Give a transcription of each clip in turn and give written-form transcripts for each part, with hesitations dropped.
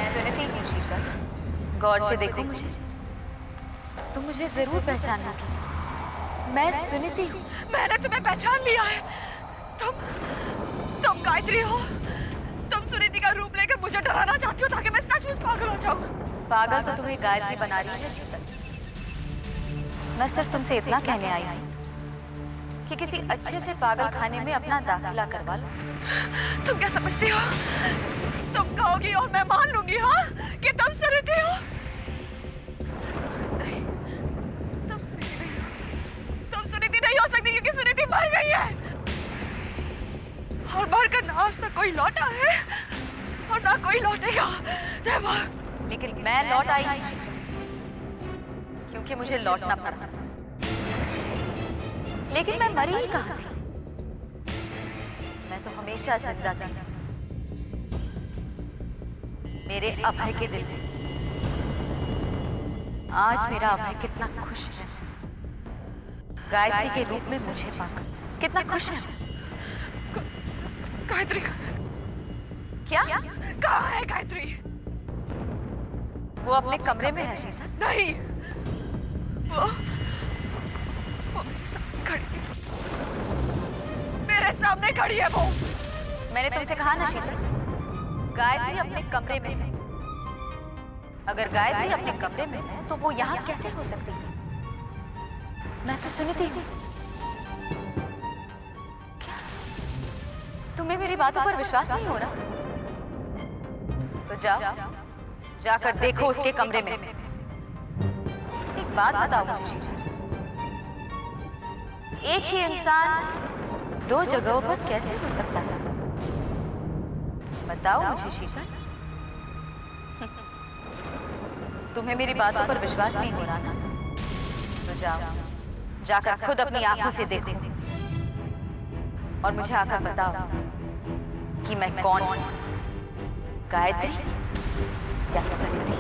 सुनिधि हूँ शीतल, गौर से देखो मुझे, तुम मुझे जरूर पहचान लोगी। मैं सुनिधि हूँ। मैंने तुम्हें पहचान लिया है। तुम गायत्री हो। तुम सुनिधि का रूप लेकर मुझे डराना चाहती हो ताकि मैं सचमुच पागल हो जाऊं। पागल तो तुम्हें गायत्री बना रही है शीतल। मैं सिर्फ तुमसे इतना कहने आई हूँ कि किसी अच्छे से पागल खाने में अपना दाखिला करवा लो। तुम क्या समझती हो? तुम कहोगी और मैं मान लूंगी हाँ कि तुम सुनिधि हो? नहीं, तुम सुनिधि नहीं हो। तुम सुनिधि नहीं हो सकती क्योंकि सुनिधि मर गई है और मरकर ना आज तक कोई लौटा है और ना कोई लौटेगा। नेवर। लेकिन मैं लौट आई हूँ क्योंकि मुझे लौटना पड़ा। लेकिन मैं मरी ही कहाँ थी? मैं तो हमेशा जिंदा थी मेरे अभय के दिल में। आज मेरा अभय कितना खुश है गायत्री के रूप में मुझे पाकर। कितना खुश है। गायत्री क्या? कहाँ है गायत्री? वो अपने कमरे में है शीतल। नहीं, वो मेरे सामने खड़ी है। मेरे सामने खड़ी है वो। मैंने तुमसे कहा ना शीतल, गायत्री अपने कमरे में है। अगर गायत्री अपने कमरे में है तो वो यहाँ कैसे हो सकती है? मैं तो सुनिधि हूँ। क्या तुम्हें मेरी बातों पर विश्वास नहीं हो रहा? तो जाओ, जाकर देखो उसके कमरे में। एक बात बताओ मुझे शीतल, एक ही इंसान दो जगहों पर कैसे हो सकता है? बताओ मुझे शीतल। तुम्हें मेरी बातों पर विश्वास नहीं हो रहा ना? तो जाओ, जाकर खुद अपनी आंखों से देखो और मुझे आकर बताओ कि मैं कौन हूं, गायत्री या सुनिधि।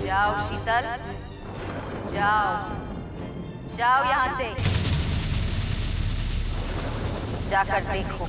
जाओ शीतल, जाओ, जाओ यहां से, जाकर देखो।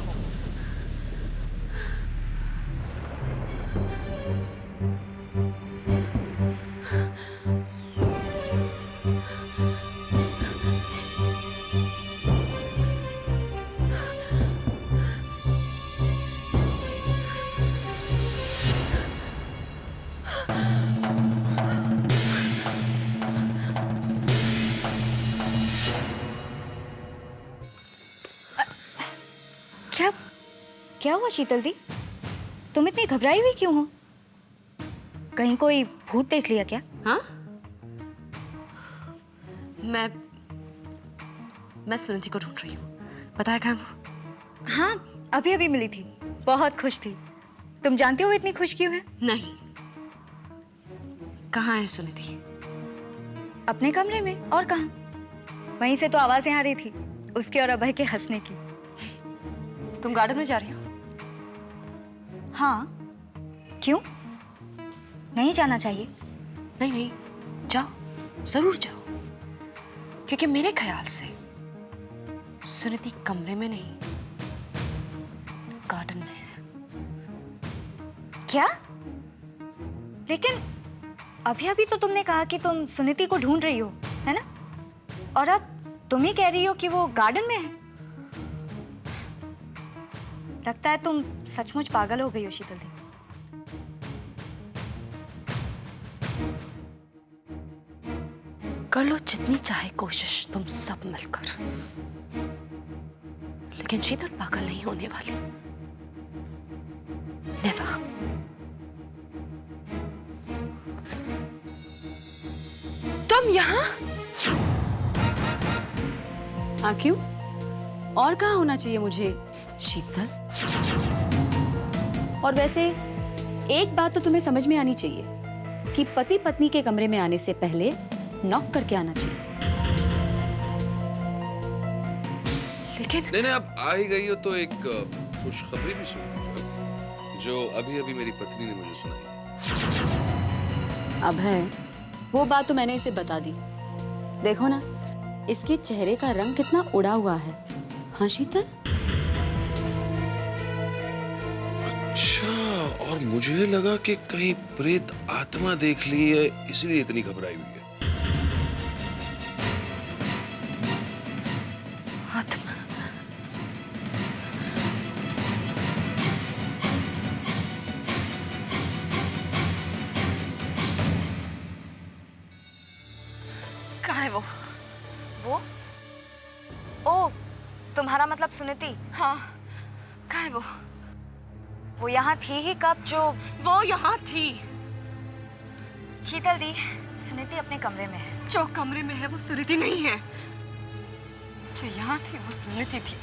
क्या हुआ शीतल दी? तुम इतनी घबराई हुई क्यों हो? कहीं कोई भूत देख लिया क्या? हाँ? मैं सुनिधि को ढूंढ रही हूँ। बताया कहाँ वो? हाँ, अभी अभी मिली थी। बहुत खुश थी। तुम जानते हो इतनी खुश क्यों है? नहीं। कहाँ है सुनिधि? अपने कमरे में। और कहाँ? वहीं से तो आवाजें आ रही थी, उसके और अभय के हंसने की। तुम गार्डन में जा रही हो? हाँ, क्यों? नहीं जाना चाहिए? नहीं नहीं, जाओ, जरूर जाओ। क्योंकि मेरे ख्याल से सुनिधि कमरे में नहीं, गार्डन में है। क्या? लेकिन अभी अभी तो तुमने कहा कि तुम सुनिधि को ढूंढ रही हो, है ना? और अब तुम ही कह रही हो कि वो गार्डन में है। लगता है तुम सचमुच पागल हो गई हो शीतल दी। कर लो जितनी चाहे कोशिश तुम सब मिलकर, लेकिन शीतल पागल नहीं होने वाली। नेवर। तुम यहाँ? हाँ, क्यों? और कहाँ होना चाहिए मुझे? शीतल। और वैसे एक बात तो तुम्हें समझ में आनी चाहिए कि पति पत्नी के कमरे में आने से पहले नॉक करके आना चाहिए। लेकिन नहीं, अब आ ही गई हो तो एक खुशखबरी भी सुन लीजिए, जो अभी अभी मेरी पत्नी ने मुझे सुनाई। अभय, वो बात तो मैंने इसे बता दी। देखो ना, इसके चेहरे का रंग कितना उड़ा हुआ है। हाँ शीतल? अच्छा, और मुझे लगा कि कहीं प्रेत आत्मा देख ली है, इसलिए इतनी घबराई हुई है। आत्मा? कहाँ है वो? वो? ओ, तुम्हारा मतलब सुनीति? हाँ, कहाँ है वो? वो यहाँ थी ही कब जो वो यहाँ थी। शीतल दी, सुनीति अपने कमरे में है। जो कमरे में है वो सुनीति नहीं है। जो यहाँ थी वो सुनीति थी।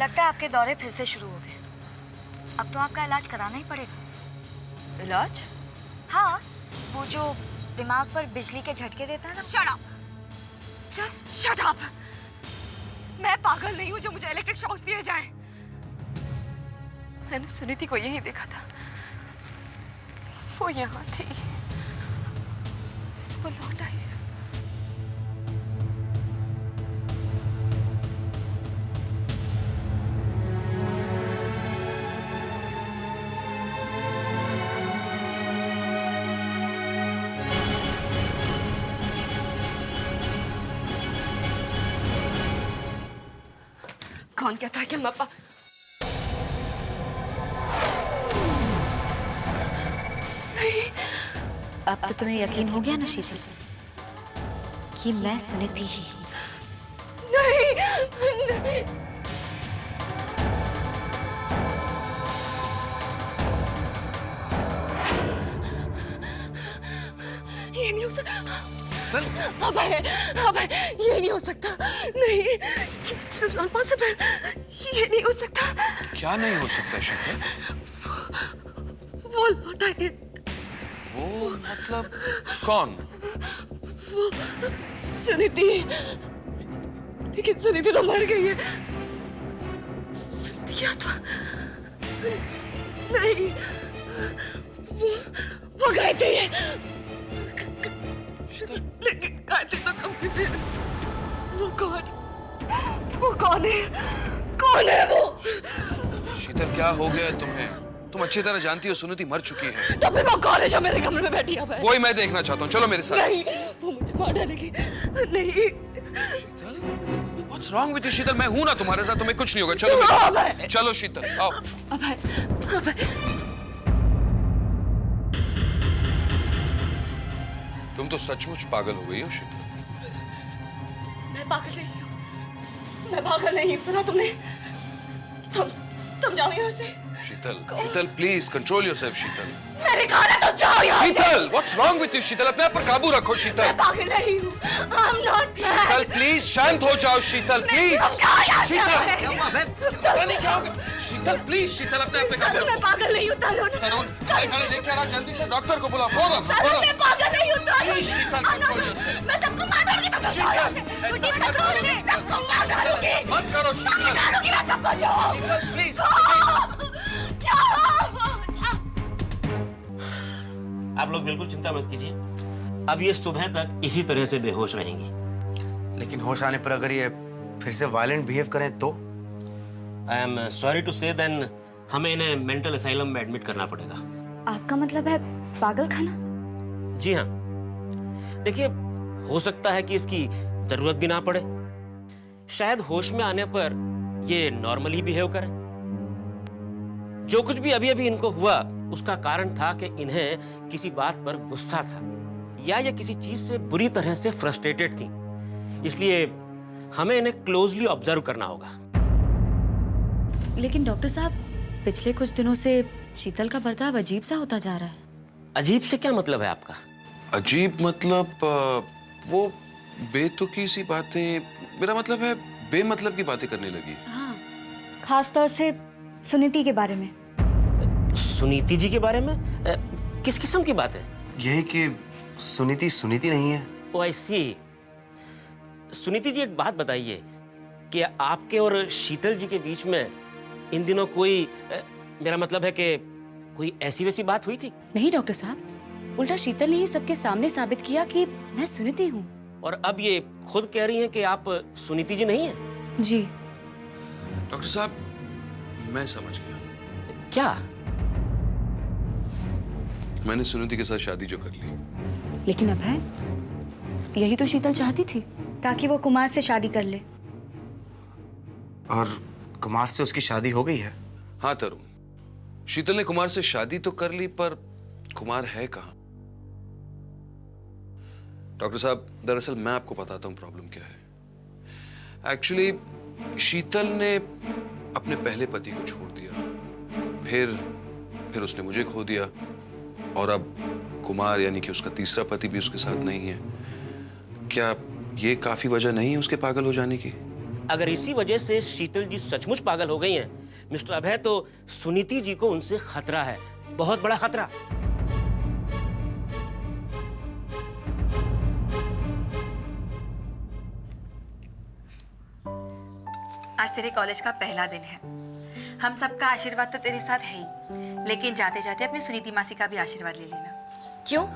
लगता है आपके दौरे फिर से शुरू हो गए। अब तो आपका इलाज कराना ही पड़ेगा। इलाज? हाँ, वो जो दिमाग पर बिजली के झटके देता है ना। Shut up! Just shut up! मैं पागल नहीं हूँ जो मुझे इलेक्ट्रिक शॉक्स दिए जाएं। मैंने सुनीति को यहीं देखा था। वो यहाँ थी। वो लौट आई है। कौन कहता है कि हम अपा अब तो तुम्हें यकीन हो गया ना शीतल कि मैं सुनीति ही। नहीं, ये नहीं हो सकता। अबे ये नहीं हो सकता। नहीं, this is not possible। ये नहीं हो सकता। क्या नहीं हो सकता शीतल? वो लौटा है। वो मतलब कौन? वो सुनीति। लेकिन सुनीति तो मर गई है। सुनीति की आत्मा नहीं, वो गए थे। लेकिन गायत्री तो कभी भी। वो कौन है? कौन है वो? शीतल क्या हो गया है तुम्हें? तुम अच्छी तरह जानती हो सुनीति मर चुकी है। तो फिर वो कौन है जो मेरे कमरे में बैठी है? वही मैं देखना चाहता हूँ, चलो मेरे साथ। नहीं, वो मुझे मार डालेगी। नहीं। What's wrong with you शीतल? मैं हूं ना तुम्हारे साथ, तुम्हें कुछ नहीं होगा। चलो मेरे साथ। चलो शीतल, आओ। तुम तो सचमुच पागल हो गई हो शीतल। मैं पागल नहीं हूँ। मैं पागल नहीं हूँ। सुना तुमने? तुम जाओ यहाँ से। शीतल प्लीज कंट्रोल योरसेल्फ शीतल। मैंने कहा ना तुम जाओ यहाँ से। शीतल व्हाट्स रॉन्ग विथ यू शीतल? अपने आप पर काबू रखो शीतल। मैं पागल नहीं हूँ। I'm not mad। Sheetal please शांत हो जाओ शीतल प्लीज। तुम जाओ यहाँ से। पता नहीं क्या हो गया। शीतल प्लीज शीतल अपने आप पे काबू मैं रखो। पागल नहीं हूँ तरुण। तरुण खाली देख के रहा, जल्दी से डॉक्टर को बुला फौरन। मैं पागल नहीं हूँ Tarun. Please Sheetal control yourself. मैं सबको मार डालूंगी। तुम जाओ यहाँ से। मुझे पकड़ोगे। सबको मार डालूंगी। मत करो शीतल। मार डालूंगी मैं सबको। जाओ। शीतल प्लीज। क्या? आप लोग बिल्कुल चिंता मत कीजिए, अब ये सुबह तक इसी तरह से बेहोश रहेंगी। लेकिन होश आने पर अगर ये फिर से वायलेंट बिहेव करें तो? आई एम सॉरी टू से देन हमें इन्हें मेंटल असाइलम में एडमिट करना पड़ेगा। आपका मतलब है पागल खाना? जी हाँ, देखिए हो सकता है कि इसकी जरूरत भी ना पड़े। शायद होश में आने पर ये नॉर्मली बिहेव करें। जो कुछ भी अभी अभी इनको हुआ उसका कारण था कि इन्हें किसी बात पर गुस्सा था या ये किसी चीज से बुरी तरह से फ्रस्ट्रेटेड थी, इसलिए हमें इन्हें क्लोजली ऑब्जर्व करना होगा। लेकिन डॉक्टर साहब, पिछले कुछ दिनों से शीतल का बर्ताव अजीब सा होता जा रहा है। अजीब से क्या मतलब है आपका? अजीब मतलब वो बेतुकी सी बातें, मेरा मतलब है बेमतलब की बातें करने लगी। हाँ, खास तौर से सुनीति के बारे में। सुनीति जी के बारे में? किस किस्म की बात है? यही कि सुनीति नहीं है। ओ आई सी। सुनीति जी एक बात बताइए कि आपके और शीतल जी के बीच में इन दिनों कोई मेरा मतलब है कि कोई ऐसी वैसी बात हुई थी? नहीं डॉक्टर साहब, उल्टा शीतल ने ही सबके सामने साबित किया कि मैं सुनीति हूँ। और अब ये खुद कह रही हैं कि आप सुनीति जी नहीं हैं? जी। डॉक्टर साहब मैं समझ गया। क्या? मैंने सुनीति के साथ शादी जो कर ली। लेकिन अभय, यही तो शीतल चाहती थी। ताकि वो कुमार से शादी कर ले। और कुमार से उसकी शादी हो गई है? हाँ तरुण, शीतल ने कुमार से शादी तो कर ली, पर कुमार है कहाँ? डॉक्टर साहब, दरअसल मैं आपको बताता हूँ प्रॉब्लम क्या है। एक्चुअली शीतल ने अपने पहले पति को छोड़ दिया, फिर उसने मुझे खो दिया, और अब कुमार यानी कि उसका तीसरा पति भी उसके साथ नहीं है। क्या ये काफी वजह नहीं है उसके पागल हो जाने की? अगर इसी वजह से शीतल जी सचमुच पागल हो गई हैं, मिस्टर अभय, तो सुनीति जी को उनसे खतरा है, बहुत बड़ा खतरा। आज तेरे कॉलेज का पहला दिन है। हम सबका आशीर्वाद तो तेरे साथ है ही, लेकिन जाते जाते अपनी सुनीति मासी का भी आशीर्वाद ले लेना। क्यों?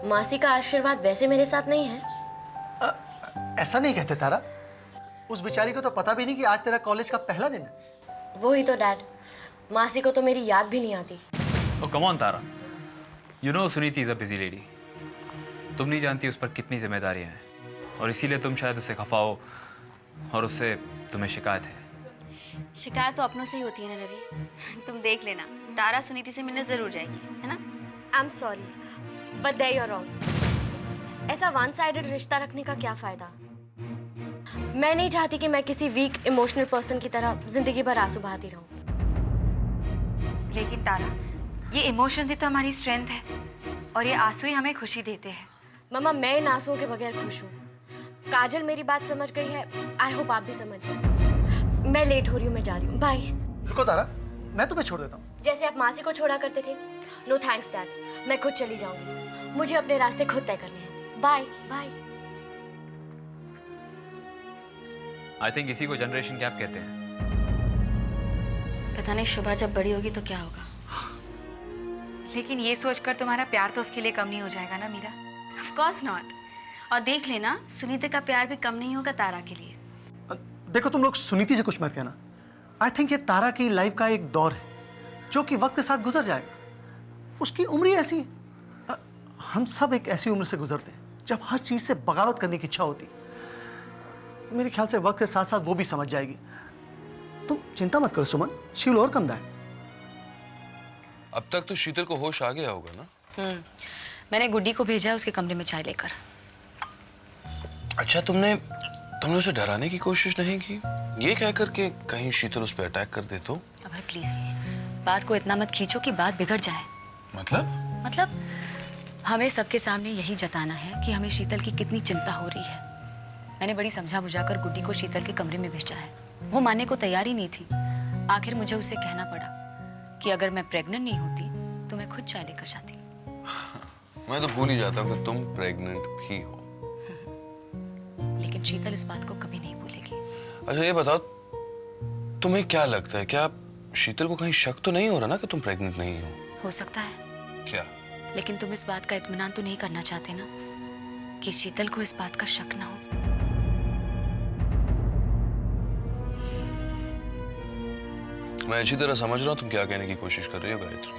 मासी का आशीर्वाद वैसे मेरे साथ नहीं है। ऐसा नहीं कहते तारा। उस बेचारी को तो पता भी नहीं कि आज तेरा कॉलेज का पहला दिन है। वो ही तो डैड, मासी को तो मेरी याद भी नहीं आती। Oh, come on, Tara. You know Suniti is a busy lady. तुम नहीं जानती उस पर कितनी जिम्मेदारियां हैं, और इसीलिए तुम शायद उससे खफा हो और उससे तुम्हें शिकायत है। शिकायत तो अपनों से ही होती है ना रवि। तुम देख लेना, तारा सुनीति से मिलने जरूर जाएगी, है ना? I am sorry, but there you are wrong. ऐसा वन साइडेड रिश्ता रखने का क्या फायदा? मैं नहीं चाहती कि मैं किसी वीक इमोशनल पर्सन की तरह जिंदगी भर आंसू बहाती रहूं। लेकिन तारा, ये इमोशंस ही तो हमारी स्ट्रेंथ है, और ये आंसू ही हमें खुशी देते हैं। मम्मा, मैं इन आंसुओं के बगैर खुश हूँ। काजल मेरी बात समझ गई है, आई होप आप भी समझ जाए। मैं लेट हो रही हूँ, मैं जा रही हूँ, बाय। रुको तारा, मैं तुम्हें छोड़ देता हूँ। जैसे आप मासी को छोड़ा करते थे। नो थैंक्स डैड, मैं खुद चली जाऊंगी। मुझे अपने रास्ते खुद तय करने हैं। Bye bye. आई थिंक इसी को जनरेशन गैप कहते हैं। पता नहीं शुभा जब बड़ी होगी तो क्या होगा। लेकिन ये सोचकर तुम्हारा प्यार तो उसके लिए कम नहीं हो जाएगा ना मीरा? Of course not. और देख लेना, सुनीति का प्यार भी कम नहीं होगा तारा के लिए। देखो, तुम लोग सुनीति से कुछ मत कहना। आई थिंक ये तारा की लाइफ का एक दौर है जो कि वक्त के साथ गुजर जाएगा। उसकी उम्र ही ऐसी है। हम सब एक ऐसी उम्र से गुजरते हैं जब हर चीज से बगावत करने की इच्छा होती है। मेरे ख्याल से वक्त के साथ साथ वो भी समझ जाएगी। तुम चिंता मत करो सुमन, शी विल ओवरकम दैट। अब तक तो शीतल को होश आ गया होगा ना? मैंने गुड्डी को भेजा है उसके कमरे में चाय लेकर। अच्छा, तुमने उसे डराने की कोशिश नहीं की? ये कहकर के कहीं शीतल उस पर अटैक कर दे तो? अभय प्लीज, बात को इतना मत खींचो कि बात बिगड़ जाए। मतलब हमें सबके सामने यही जताना है कि हमें शीतल की कितनी चिंता हो रही है। मैंने बड़ी समझा बुझाकर गुड्डी को शीतल के कमरे में भेजा है। वो मानने को तैयार ही नहीं थी। आखिर मुझे उसे कहना पड़ा कि अगर मैं प्रेग्नेंट नहीं होती तो मैं खुद चाय लेकर जाती। मैं तो भूल ही जाता हूँ कि तुम प्रेग्नेंट भी हो। लेकिन शीतल इस बात को कभी नहीं भूलेगी। अच्छा ये बताओ, तुम्हें क्या लगता है, क्या शीतल को कहीं शक तो नहीं हो रहा ना कि तुम प्रेग्नेंट नहीं हो? सकता है। क्या? लेकिन तुम इस बात का इत्मीनान तो नहीं करना चाहते ना कि शीतल को इस बात का शक ना हो। मैं अच्छी तरह समझ रहा हूँ तुम क्या कहने की कोशिश कर रही हो गायत्री।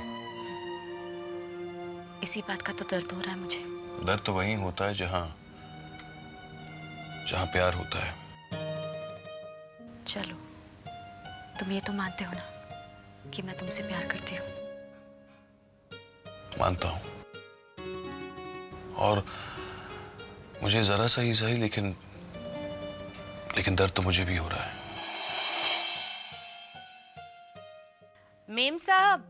इसी बात का तो दर्द हो रहा है मुझे। दर्द तो वहीं होता है जहाँ प्यार होता है। चलो, तुम ये तो मानते हो ना कि मैं तुमसे प्यार करती हूँ? मानता हूँ, और मुझे जरा सा ही सही लेकिन दर्द तो मुझे भी हो रहा है। मेम साहब,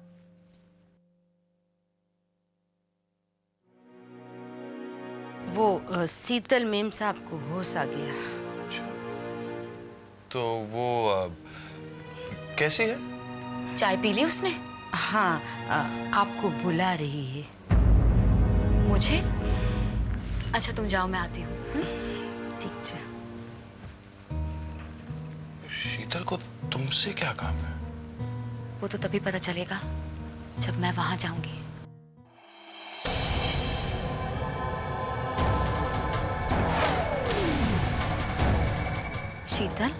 वो शीतल मेम साहब को होश आ गया। तो वो कैसी है? चाय पी ली उसने? हाँ, आपको बुला रही है। मुझे? अच्छा तुम जाओ, मैं आती हूँ। ठीक है। शीतल को तुमसे क्या काम है? वो तो तभी पता चलेगा जब मैं वहां जाऊंगी। शीतल,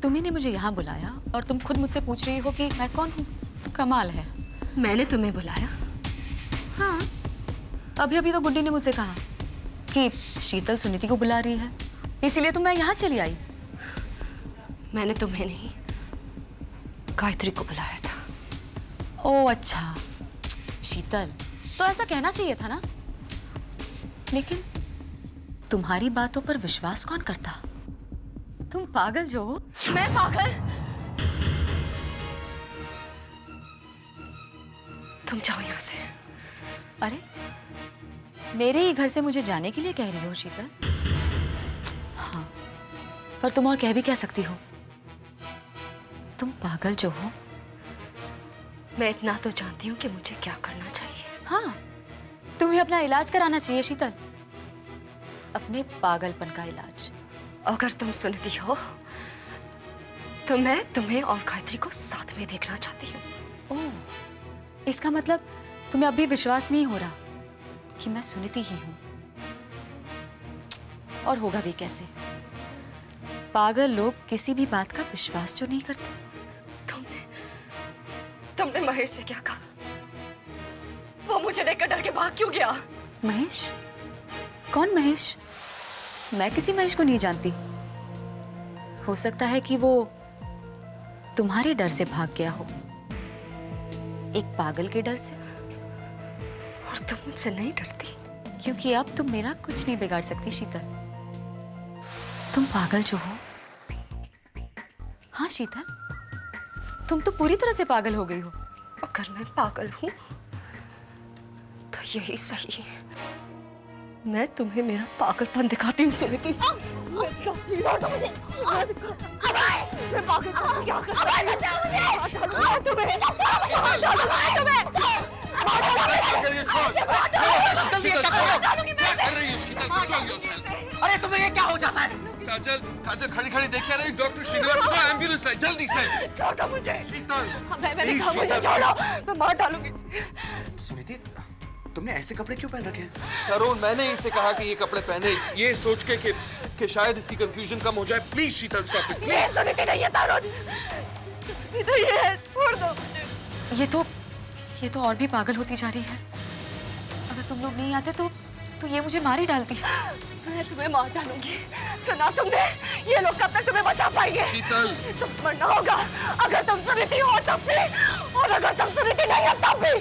तुम्ही ने मुझे यहाँ बुलाया और तुम खुद मुझसे पूछ रही हो कि मैं कौन हूँ। कमाल है। मैंने तुम्हें बुलाया? हाँ, अभी अभी तो गुड्डी ने मुझसे कहा कि शीतल सुनीति को बुला रही है, इसीलिए तो मैं यहाँ चली आई। मैंने तुम्हें नहीं, गायत्री को बुलाया था। ओह अच्छा, शीतल, तो ऐसा कहना चाहिए था ना। लेकिन तुम्हारी बातों पर विश्वास कौन करता? तुम पागल जो हो। मैं पागल? तुम जाओ यहाँ से। अरे, मेरे ही घर से मुझे जाने के लिए कह रही हो शीतल? हाँ, पर तुम और कह भी कह सकती हो। तुम पागल जो हो। मैं इतना तो जानती हूँ कि मुझे क्या करना चाहिए। हाँ, तुम्हें अपना इलाज कराना चाहिए शीतल, अपने पागलपन का इलाज। अगर तुम सुनती हो तो मैं तुम्हें और गायत्री को साथ में देखना चाहती हूँ। ओह, इसका मतलब तुम्हें अभी विश्वास नहीं हो रहा कि मैं सुनीति ही हूं। और होगा भी कैसे? पागल लोग किसी भी बात का विश्वास जो नहीं करते। तुमने महेश से क्या कहा? वो मुझे देखकर डर के भाग क्यों गया? महेश? कौन महेश? मैं किसी महेश को नहीं जानती। हो सकता है कि वो तुम्हारे डर से भाग गया हो, एक पागल के डर से। और तुम मुझसे नहीं डरती? क्योंकि अब तुम मेरा कुछ नहीं बिगाड़ सकती शीतल। तुम पागल जो हो। हाँ शीतल, तुम तो पूरी तरह से पागल हो गई हो। अगर मैं पागल हूं तो यही सही है। मैं तुम्हें मेरा पागलपन दिखाती हूँ सुनीति। मैं पागल क्या अरे तुम्हें ये क्या हो जाता है? काजल, काजल खड़ी खड़ी देख क्या रही? डॉक्टर श्रीनिवास को एम्बुलेंस है, जल्दी से। छोड़ो मुझे। मैंने कहा मुझे छोड़ो, मैं मार डालूंगी इसे। सुनीति, तुमने ऐसे कपड़े क्यों पहन रखे हैं? तरुण, मैंने इसे कहा कि ये कपड़े पहने, ये सोच के कि शायद इसकी कंफ्यूजन कम हो जाए। Please Sheetal, stop it. ये सुनीति नहीं है तरुण, सुनीति नहीं है, छोड़ दो मुझे। ये तो और भी पागल होती जा रही है। अगर तुम लोग नहीं आते तो ये मुझे मार ही डालती। मैं तुम्हें मार डालूंगी। सुना तुमने? ये लोग कब तक तुम्हें बचा पाएंगे? शीतल, तुम मरना होगा। अगर तुम सुनीति हो तब भी, और अगर तुम सुनीति नहीं हो तब भी।